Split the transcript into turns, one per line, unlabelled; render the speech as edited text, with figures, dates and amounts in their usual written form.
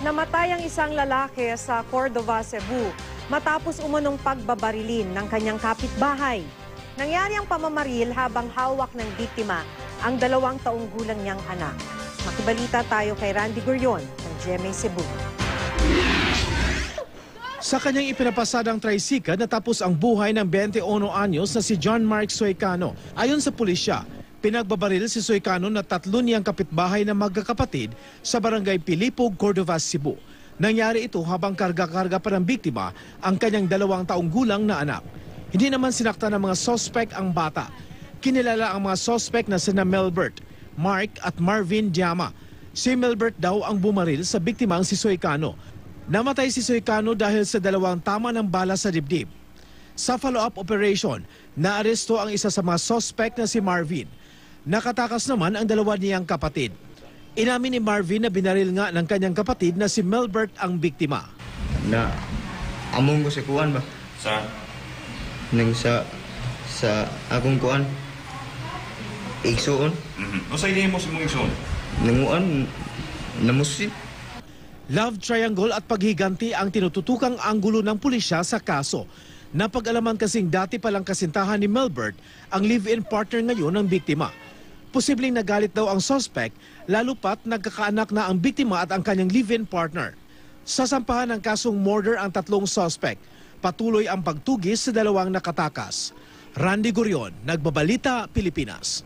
Namatay ang isang lalaki sa Cordova, Cebu matapos umunong pagbabarilin ng kanyang kapitbahay. Nangyari ang pamamaril habang hawak ng biktima ang 2 taong gulang niyang anak. Makibalita tayo kay Randy Gurion ng GMA Cebu.
Sa kanyang ipinapasadang tricycle natapos ang buhay ng 21 anyos na si John Mark Soycano. Ayon sa pulisya, pinagbabaril si Soycano na 3 niyang kapitbahay na magkakapatid sa barangay Pilipog, Cordova, Cebu. Nangyari ito habang karga-karga pa ng biktima ang kanyang 2 taong gulang na anak. Hindi naman sinakta ng mga sospek ang bata. Kinilala ang mga sospek na sina Melbert, Mark at Marvin Diama. Si Melbert daw ang bumaril sa biktimang si Soycano. Namatay si Soycano dahil sa 2 tama ng bala sa dibdib. Sa follow-up operation, naaresto ang isa sa mga sospek na si Marvin. Nakatakas naman ang 2 niyang kapatid. Inamin ni Marvin na binaril nga ng kanyang kapatid na si Melbert ang biktima.
Na among ko sa kuan ba?
Sa?
Nang sa akong kuan. Igsuon.
O sa hindi mo si mong igsoon?
Nanguan namusin.
Love triangle at paghiganti ang tinututukang anggulo ng pulisya sa kaso. Napag-alaman kasing dati palang kasintahan ni Melbert ang live-in partner ngayon ng biktima. Posibleng nagalit daw ang suspect lalo pat nagkakaanak na ang biktima at ang kanyang live-in partner. Sasampahan ng kasong murder ang 3 suspect. Patuloy ang pagtugis sa 2 nakatakas. Randy Gurion, Nagbabalita, Pilipinas.